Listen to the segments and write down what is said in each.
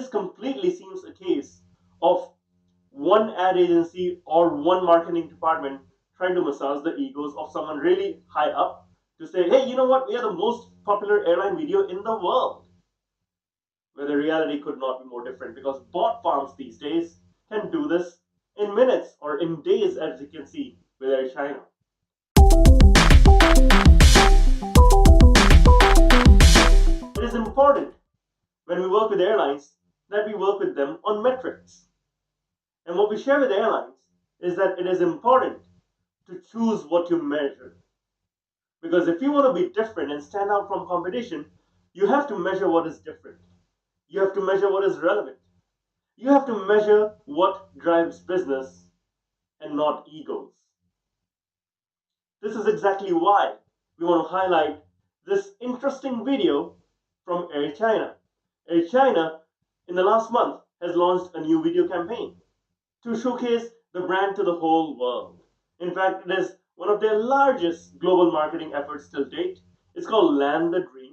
This completely seems a case of one ad agency or one marketing department trying to massage the egos of someone really high up to say, hey, you know what, we are the most popular airline video in the world. Where the reality could not be more different, because bot farms these days can do this in minutes or in days, as you can see with Air China. It is important when we work with airlines that we work with them on metrics. And what we share with airlines is that it is important to choose what you measure. Because if you want to be different and stand out from competition, you have to measure what is different. You have to measure what is relevant. You have to measure what drives business and not egos. This is exactly why we want to highlight this interesting video from Air China. Air China, in the last month, has launched a new video campaign to showcase the brand to the whole world. In fact, it is one of their largest global marketing efforts till date. It's called Land the Dream.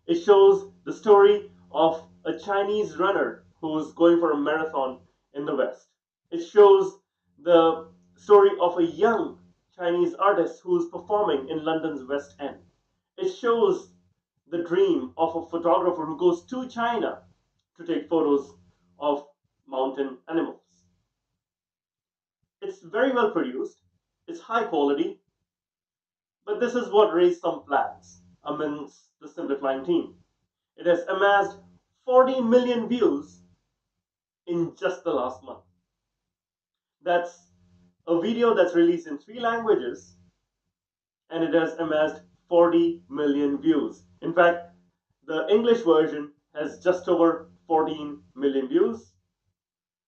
It shows the story of a Chinese runner who's going for a marathon in the West. It shows the story of a young Chinese artist who's performing in London's West End. It shows the dream of a photographer who goes to China to take photos of mountain animals. It's very well produced, it's high quality, but this is what raised some flags amongst the Simpliflying team. It has amassed 40 million views in just the last month. That's a video that's released in 3 languages, and it has amassed 40 million views. In fact, the English version has just over 14 million views.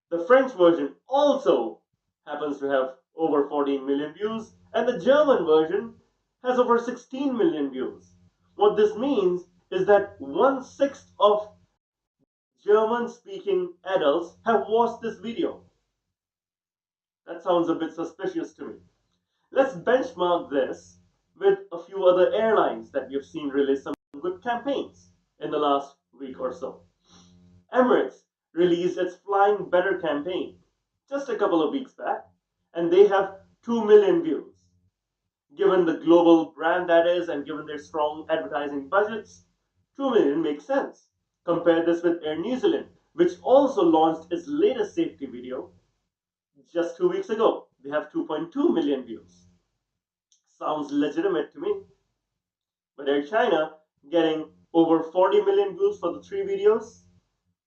The French version also happens to have over 14 million views, and the German version has over 16 million views. What this means is that 1/6 of German-speaking adults have watched this video. That sounds a bit suspicious to me. Let's benchmark this with a few other airlines that we've seen release some good campaigns in the last week or so. Emirates released its Flying Better campaign just a couple of weeks back, and they have 2 million views. Given the global brand that is, and given their strong advertising budgets, 2 million makes sense. Compare this with Air New Zealand, which also launched its latest safety video just 2 weeks ago. They have 2.2 million views. Sounds legitimate to me. But Air China getting over 40 million views for the 3 videos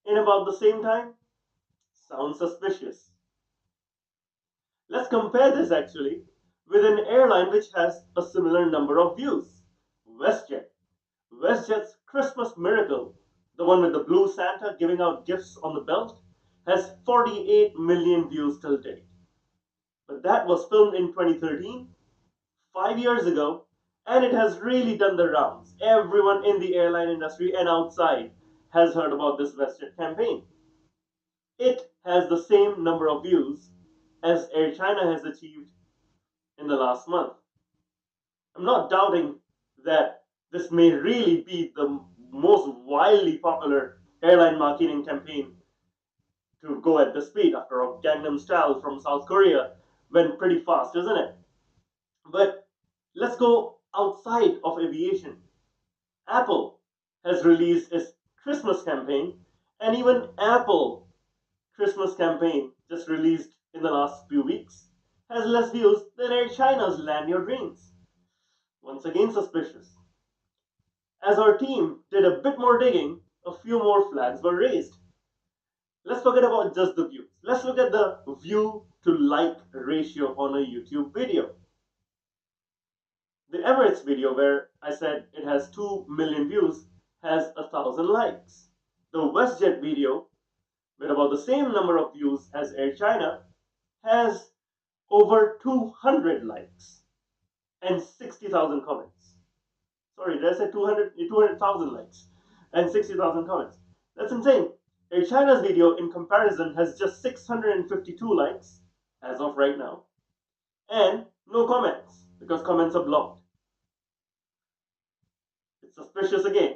in about the same time sounds suspicious. Let's compare this actually with an airline which has a similar number of views, WestJet. WestJet's Christmas Miracle, the one with the blue Santa giving out gifts on the belt, has 48 million views till date. But that was filmed in 2013, 5 years ago, and it has really done the rounds. Everyone in the airline industry and outside has heard about this WestJet campaign. It has the same number of views as Air China has achieved in the last month. I'm not doubting that this may really be the most wildly popular airline marketing campaign to go at this speed. After all, Gangnam Style from South Korea went pretty fast, isn't it? But let's go outside of aviation. Apple has released its Christmas campaign, and even Apple Christmas campaign just released in the last few weeks has less views than Air China's Land Your Dreams. Once again suspicious. As our team did a bit more digging, a few more flags were raised. Let's forget about just the views. Let's look at the view to like ratio on a YouTube video. The Emirates video, where I said it has 2 million views, has 1,000 likes. The WestJet video, with about the same number of views as Air China, has over 200 likes and 60,000 comments. Sorry, did I say 200,000 likes and 60,000 comments? That's insane. Air China's video in comparison has just 652 likes as of right now, and no comments because comments are blocked. It's suspicious again.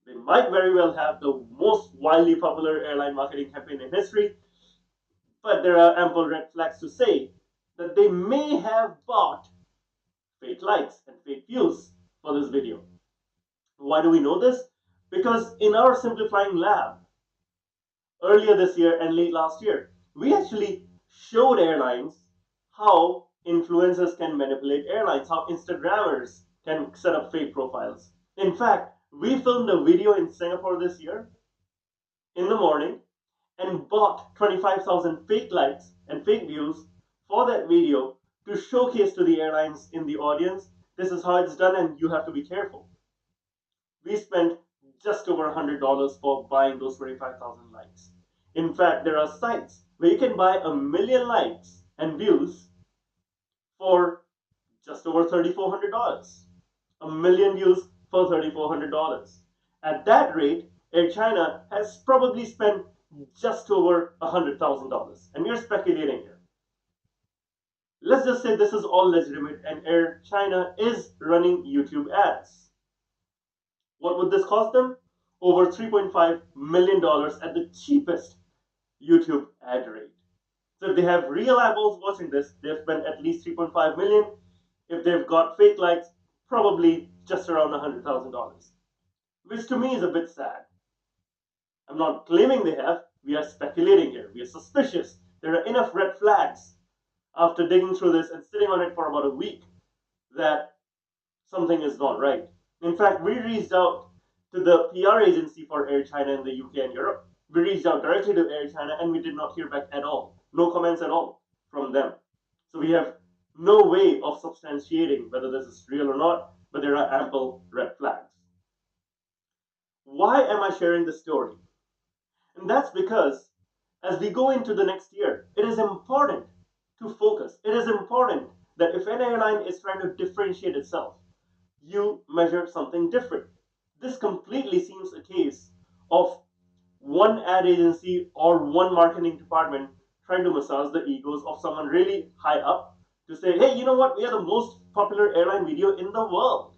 They might very well have the most wildly popular airline marketing campaign in history, but there are ample red flags to say that they may have bought fake likes and fake views for this video. Why do we know this? Because in our simplifying lab earlier this year and late last year, we actually showed airlines how influencers can manipulate airlines, how Instagrammers can set up fake profiles. In fact, we filmed a video in Singapore this year in the morning and bought 25,000 fake likes and fake views for that video to showcase to the airlines in the audience, this is how it's done and you have to be careful. We spent just over $100 for buying those 25,000 likes. In fact, there are sites where you can buy 1 million likes and views for just over $3,400. 1 million views for $3,400. At that rate, Air China has probably spent just over $100,000. And we're speculating here. Let's just say this is all legitimate and Air China is running YouTube ads. What would this cost them? Over $3.5 million at the cheapest YouTube ad rate. So if they have real eyeballs watching this, they've spent at least $3.5 million. If they've got fake likes, probably just around $100,000. Which to me is a bit sad. I'm not claiming they have, we are speculating here. We are suspicious. There are enough red flags after digging through this and sitting on it for about a week that something is not right. In fact, we reached out to the PR agency for Air China in the UK and Europe. We reached out directly to Air China and we did not hear back at all. No comments at all from them. So we have no way of substantiating whether this is real or not, but there are ample red flags. Why am I sharing this story? And that's because as we go into the next year, it is important to focus. It is important that if an airline is trying to differentiate itself, you measure something different. This completely seems a case of one ad agency or one marketing department trying to massage the egos of someone really high up to say, hey, you know what, we are the most popular airline video in the world.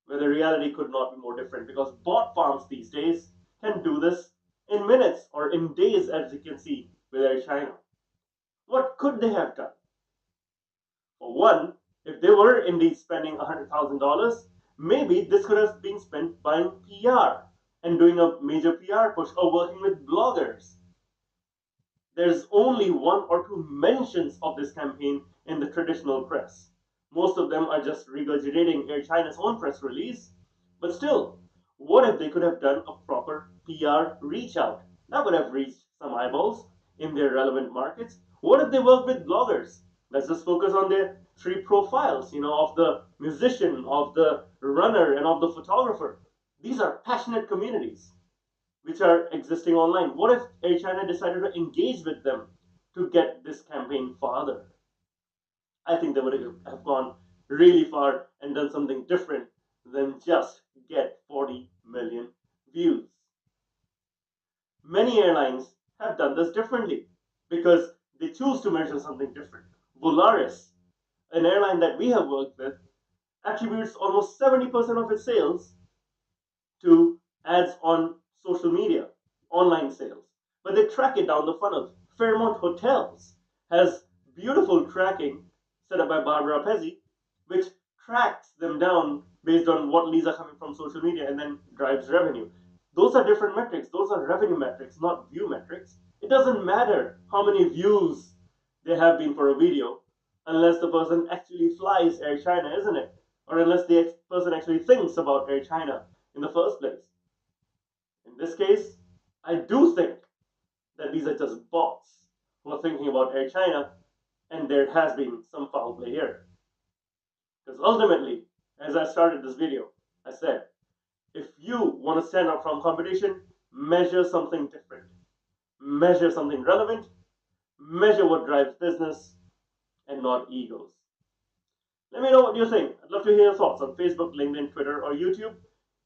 Where the reality could not be more different, because bot farms these days can do this in minutes or in days, as you can see with Air China. What could they have done? For one, if they were indeed spending $100,000, maybe this could have been spent buying PR and doing a major PR push or working with bloggers. There's only 1 or 2 mentions of this campaign in the traditional press. Most of them are just regurgitating Air China's own press release. But still, what if they could have done a proper PR reach out? That would have reached some eyeballs in their relevant markets. What if they work with bloggers? Let's just focus on their 3 profiles, of the musician, of the runner, and of the photographer. These are passionate communities which are existing online. What if Air China decided to engage with them to get this campaign farther? I think they would have gone really far and done something different than just get 40 million views. Many airlines have done this differently because they choose to measure something different. Volaris, an airline that we have worked with, attributes almost 70% of its sales to ads on social media, online sales. But they track it down the funnel. Fairmont Hotels has beautiful tracking set up by Barbara Pezzi, which tracks them down based on what leads are coming from social media and then drives revenue. Those are different metrics. Those are revenue metrics, not view metrics. It doesn't matter how many views there have been for a video unless the person actually flies Air China, isn't it? Or unless the person actually thinks about Air China in the first place. In this case, I do think that these are just bots who are thinking about Air China, and there has been some foul play here. Because ultimately, as I started this video, I said, if you want to stand out from competition, measure something different. Measure something relevant. Measure what drives business and not egos. Let me know what you think. I'd love to hear your thoughts on Facebook, LinkedIn, Twitter, or YouTube.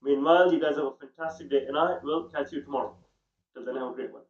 Meanwhile, you guys have a fantastic day, and I will catch you tomorrow. Till then, have a great one.